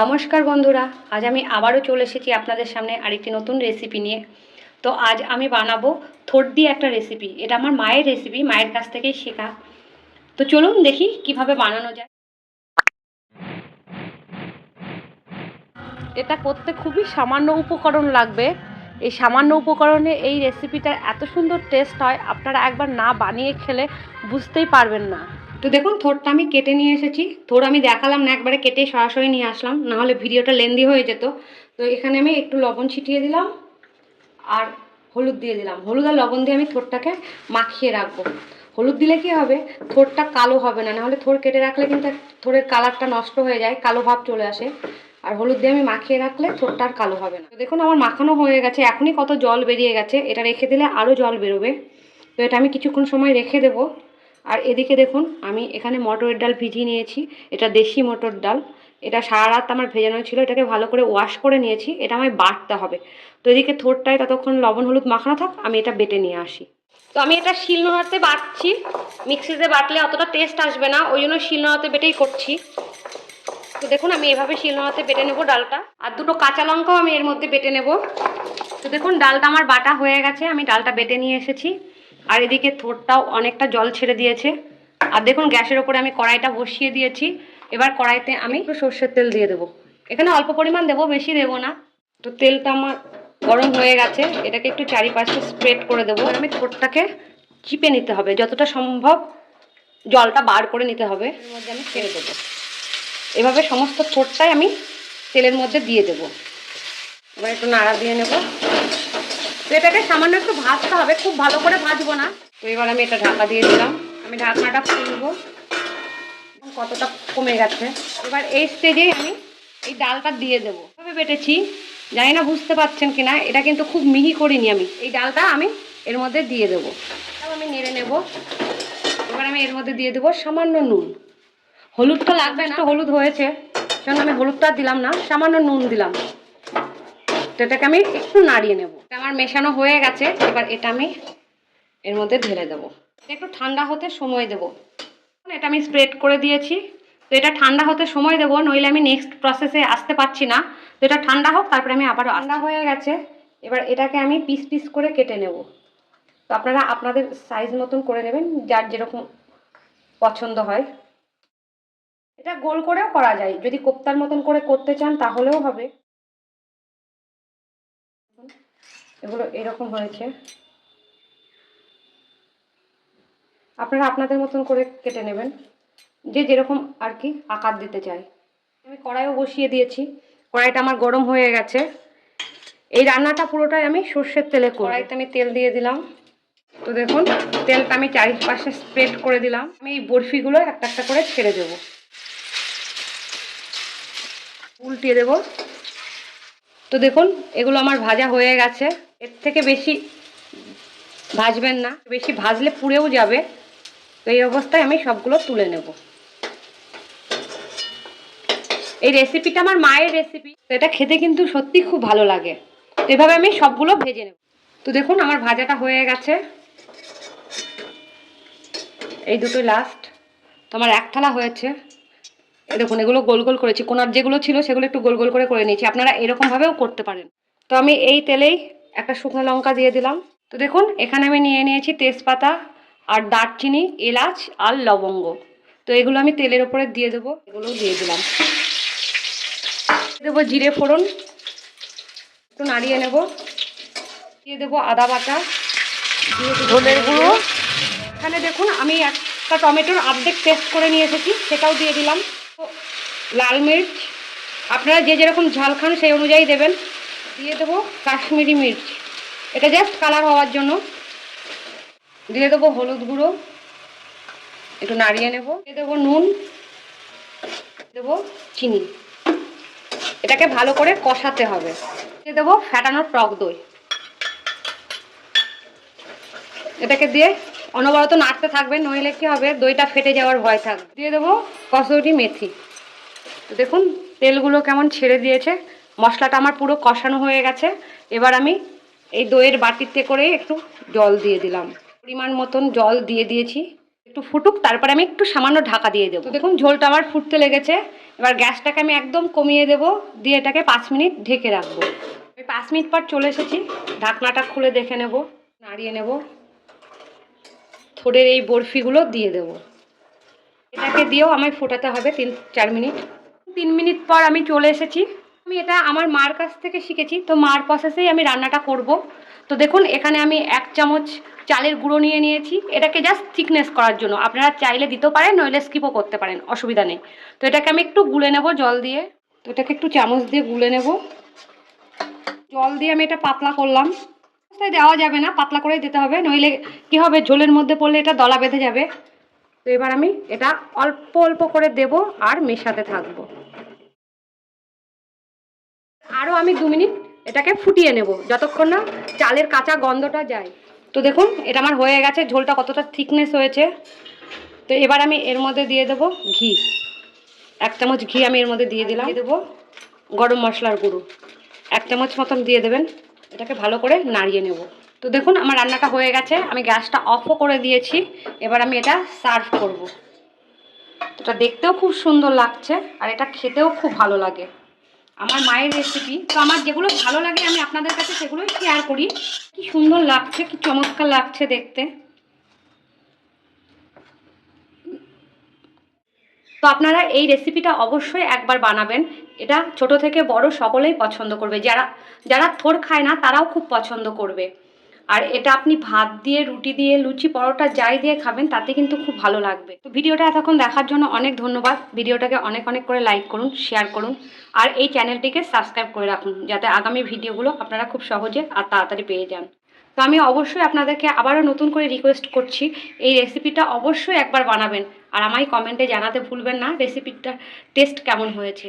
নমস্কার বন্ধুরা, আজ আমি আবারও চলে এসেছি আপনাদের সামনে আরেকটি নতুন রেসিপি নিয়ে। তো আজ আমি বানাবো থোড় দিয়ে একটা রেসিপি। এটা আমার মায়ের রেসিপি, মায়ের কাছ থেকেই শেখা। তো চলুন দেখি কিভাবে বানানো যায়। এটা করতে খুবই সামান্য উপকরণ লাগবে। এই সামান্য উপকরণে এই রেসিপিটার এত সুন্দর টেস্ট হয়, আপনারা একবার না বানিয়ে খেলে বুঝতেই পারবেন না। তো দেখুন, থোড়টা আমি কেটে নিয়ে এসেছি। থোড় আমি দেখালাম না, একবারে কেটে সরাসরি নিয়ে আসলাম, নাহলে ভিডিওটা লেন্দি হয়ে যেত। তো এখানে আমি একটু লবণ ছিটিয়ে দিলাম আর হলুদ দিয়ে দিলাম। হলুদ আর লবণ দিয়ে আমি থোড়টাকে মাখিয়ে রাখবো। হলুদ দিলে কি হবে, থোড়টা কালো হবে না, নাহলে থোড় কেটে রাখলে কিন্তু থোড়ের কালারটা নষ্ট হয়ে যায়, কালো ভাব চলে আসে। আর হলুদ দিয়ে আমি মাখিয়ে রাখলে থোড়টা আর কালো হবে না। তো দেখুন আমার মাখানো হয়ে গেছে, এখনই কত জল বেরিয়ে গেছে। এটা রেখে দিলে আরও জল বেরোবে। তো এটা আমি কিছুক্ষণ সময় রেখে দেবো। আর এদিকে দেখুন, আমি এখানে মটরের ডাল ভিজিয়ে নিয়েছি। এটা দেশি মটর ডাল। এটা সারা রাত আমার ভেজানো ছিল, এটাকে ভালো করে ওয়াশ করে নিয়েছি। এটা আমায় বাটতে হবে। তো এদিকে থোড়টায় ততক্ষণ লবণ হলুদ মাখানো থাক, আমি এটা বেটে নিয়ে আসি। তো আমি এটা শিলনোড়াতে বাটছি। মিক্সিতে বাটলে অতটা টেস্ট আসবে না, ওই জন্য শিলনোড়াতে বেটেই করছি। তো দেখুন আমি এভাবে শিলনোড়াতে বেটে নেব ডালটা। আর দুটো কাঁচা লঙ্কাও আমি এর মধ্যে বেটে নেব। তো দেখুন ডালটা আমার বাটা হয়ে গেছে, আমি ডালটা বেটে নিয়ে এসেছি। আর এদিকে থোড়টাও অনেকটা জল ছেড়ে দিয়েছে। আর দেখুন গ্যাসের ওপরে আমি কড়াইটা বসিয়ে দিয়েছি। এবার কড়াইতে আমি একটু সর্ষের তেল দিয়ে দেবো। এখানে অল্প পরিমাণ দেবো, বেশি দেবো না। তো তেলটা আমার গরম হয়ে গেছে, এটাকে একটু চারিপাশে স্প্রেড করে দেবো। আমি থোড়টাকে চিপে নিতে হবে, যতটা সম্ভব জলটা বার করে নিতে হবে। এর মধ্যে আমি ছেড়ে দেবো। এভাবে সমস্ত থোড়টাই আমি তেলের মধ্যে দিয়ে দেবো। এবার একটু নাড়া দিয়ে নেব। তো এটাকে সামান্য একটু ভাজতে হবে, খুব ভালো করে ভাজবো না। তো এবার আমি এটা ঢাকা দিয়ে দিলাম। আমি ঢাকনাটা খুলবো। কতটা কমে গেছে। এবার এই স্টেজেই আমি এই ডালটা দিয়ে দেবো। এভাবে বেটেছি, জানি না বুঝতে পারছেন কিনা। এটা কিন্তু খুব মিহি করিনি আমি। এই ডালটা আমি এর মধ্যে দিয়ে দেবো। আমি নেড়ে নেব। এবার আমি এর মধ্যে দিয়ে দেবো সামান্য নুন। হলুদ তো লাগবে না, হলুদ হয়েছে সেজন্য আমি হলুদটা দিলাম না, সামান্য নুন দিলাম। তো এটাকে আমি একটু নাড়িয়ে নেব। এটা আমার মেশানো হয়ে গেছে। এবার এটা আমি এর মধ্যে ঢেলে দেবো। এটা একটু ঠান্ডা হতে সময় দেবো। এটা আমি স্প্রেড করে দিয়েছি। তো এটা ঠান্ডা হতে সময় দেবো, নইলে আমি নেক্সট প্রসেসে আসতে পারছি না। তো এটা ঠান্ডা হোক, তারপরে আমি আবারও। ঠান্ডা হয়ে গেছে। এবার এটাকে আমি পিস পিস করে কেটে নেব। তো আপনারা আপনাদের সাইজ মতন করে নেবেন, যার যেরকম পছন্দ হয়। এটা গোল করেও করা যায়, যদি কোপ্তার মতন করে করতে চান তাহলেও হবে। এগুলো এরকম হয়েছে, আপনারা আপনাদের মতন করে কেটে নেবেন, যে যেরকম আর কি আকার দিতে চায়। আমি কড়াইও বসিয়ে দিয়েছি। কড়াইটা আমার গরম হয়ে গেছে। এই রান্নাটা পুরোটাই আমি সর্ষের তেলে করব। কড়াইতে আমি তেল দিয়ে দিলাম। তো দেখুন তেলটা আমি চারিপাশে স্প্রেড করে দিলাম। আমি এই বরফিগুলো একটা একটা করে ছেড়ে দেব। উল্টিয়ে দেব। তো দেখুন এগুলো আমার ভাজা হয়ে গেছে। এর থেকে বেশি ভাজবেন না, বেশি ভাজলে পুড়েও যাবে। তো এই অবস্থায় আমি সবগুলো তুলে নেব। এই রেসিপিটা আমার মায়ের রেসিপি, তো এটা খেতে কিন্তু সত্যি খুব ভালো লাগে। তো এভাবে আমি সবগুলো ভেজে নেব। তো দেখুন আমার ভাজাটা হয়ে গেছে। এই দুটোই লাস্ট। তো আমার এক থালা হয়েছে। এই দেখুন এগুলো গোল গোল করেছি, কোনার যেগুলো ছিল সেগুলো একটু গোল গোল করে নিয়েছি। আপনারা এরকমভাবেও করতে পারেন। তো আমি এই তেলেই একটা শুকনো লঙ্কা দিয়ে দিলাম। তো দেখুন এখানে আমি নিয়ে নিয়েছি তেজপাতা আর দারচিনি, এলাচ আর লবঙ্গ। তো এগুলো আমি তেলের ওপরে দিয়ে দেবো। এগুলোও দিয়ে দিলাম। দেবো জিরে ফোড়ন, একটু নাড়িয়ে নেব। দিয়ে দেবো আদা বাটা, দিয়ে ধনের গুঁড়ো। এখানে দেখুন আমি একটা টমেটোর অর্ধেক পেস্ট করে নিয়ে এসেছি, সেটাও দিয়ে দিলাম। লাল মির্চ, আপনারা যে যেরকম ঝাল খান সেই অনুযায়ী দেবেন। দিয়ে দেবো কাশ্মীরি মির্চ, এটা জাস্ট কালার হওয়ার জন্য। দিয়ে দেবো হলুদ গুঁড়ো, একটু নাড়িয়ে নেব। দিয়ে দেবো নুন, দেবো চিনি। এটাকে ভালো করে কষাতে হবে। দিয়ে দেবো ফ্যাটানো টক দই। এটাকে দিয়ে অনবরত নাড়তে থাকবে, নইলে কি হবে, দইটা ফেটে যাওয়ার ভয় থাকবে। দিয়ে দেবো কসুরি মেথি। তো দেখুন তেলগুলো কেমন ছেড়ে দিয়েছে। মশলাটা আমার পুরো কষানো হয়ে গেছে। এবার আমি এই দইয়ের বাটিতে করে একটু জল দিয়ে দিলাম। পরিমাণ মতন জল দিয়ে দিয়েছি। একটু ফুটুক, তারপরে আমি একটু সামান্য ঢাকা দিয়ে দেবো। তো দেখুন ঝোলটা আমার ফুটতে লেগেছে। এবার গ্যাসটাকে আমি একদম কমিয়ে দেব, দিয়ে এটাকে 5 মিনিট ঢেকে রাখবো। আমি 5 মিনিট পর চলে এসেছি, ঢাকনাটা খুলে দেখে নেব, নাড়িয়ে নেব, থোড়ের এই বরফিগুলো দিয়ে দেব। এটাকে দিয়েও আমায় ফোটাতে হবে 3-4 মিনিট। 3 মিনিট পর আমি চলে এসেছি। আমি এটা আমার মার কাছ থেকে শিখেছি, তো মার প্রসেসেই আমি রান্নাটা করব। তো দেখুন এখানে আমি 1 চামচ চালের গুঁড়ো নিয়ে নিয়েছি, এটাকে জাস্ট থিকনেস করার জন্য। আপনারা চাইলে দিতেও পারেন, নইলে স্কিপও করতে পারেন, অসুবিধা নেই। তো এটাকে আমি একটু গুলে নেব জল দিয়ে। তো এটাকে একটু চামচ দিয়ে গুলে নেব। জল দিয়ে আমি এটা পাতলা করলাম। অবস্থায় দেওয়া যাবে না, পাতলা করেই দিতে হবে, নইলে কি হবে, ঝোলের মধ্যে পড়লে এটা দলা বেঁধে যাবে। তো এবার আমি এটা অল্প অল্প করে দেব আর মেশাতে থাকবো। আরও আমি 2 মিনিট এটাকে ফুটিয়ে নেব, যতক্ষণ না চালের কাঁচা গন্ধটা যায়। তো দেখুন এটা আমার হয়ে গেছে, ঝোলটা কতটা থিকনেস হয়েছে। তো এবার আমি এর মধ্যে দিয়ে দেবো ঘি। 1 চামচ ঘি আমি এর মধ্যে দিয়ে দিলাম। দিয়ে দেবো গরম মশলার গুঁড়ো 1 চামচ মতন দিয়ে দেবেন। এটাকে ভালো করে নাড়িয়ে নেব। তো দেখুন আমার রান্নাটা হয়ে গেছে, আমি গ্যাসটা অফও করে দিয়েছি। এবার আমি এটা সার্ভ করব। এটা দেখতেও খুব সুন্দর লাগছে আর এটা খেতেও খুব ভালো লাগে। আমার মায়ের রেসিপি, তো আমার যেগুলো ভালো লাগে আমি আপনাদের কাছে সেগুলোই শেয়ার করি। কি সুন্দর লাগছে, কি চমৎকার লাগছে দেখতে। তো আপনারা এই রেসিপিটা অবশ্যই একবার বানাবেন। এটা ছোট থেকে বড় সকলেই পছন্দ করবে, যারা যারা থোড় খায় না তারাও খুব পছন্দ করবে। আর এটা আপনি ভাত দিয়ে, রুটি দিয়ে, লুচি, পরোটা যাই দিয়ে খাবেন তাতে কিন্তু খুব ভালো লাগবে। তো ভিডিওটা এতক্ষণ দেখার জন্য অনেক ধন্যবাদ। ভিডিওটাকে অনেক অনেক করে লাইক করুন, শেয়ার করুন আর এই চ্যানেলটিকে সাবস্ক্রাইব করে রাখুন, যাতে আগামী ভিডিওগুলো আপনারা খুব সহজে আর তাড়াতাড়ি পেয়ে যান। তো আমি অবশ্যই আপনাদেরকে আবারও নতুন করে রিকোয়েস্ট করছি, এই রেসিপিটা অবশ্যই একবার বানাবেন আর আমায় কমেন্টে জানাতে ভুলবেন না রেসিপিটার টেস্ট কেমন হয়েছে।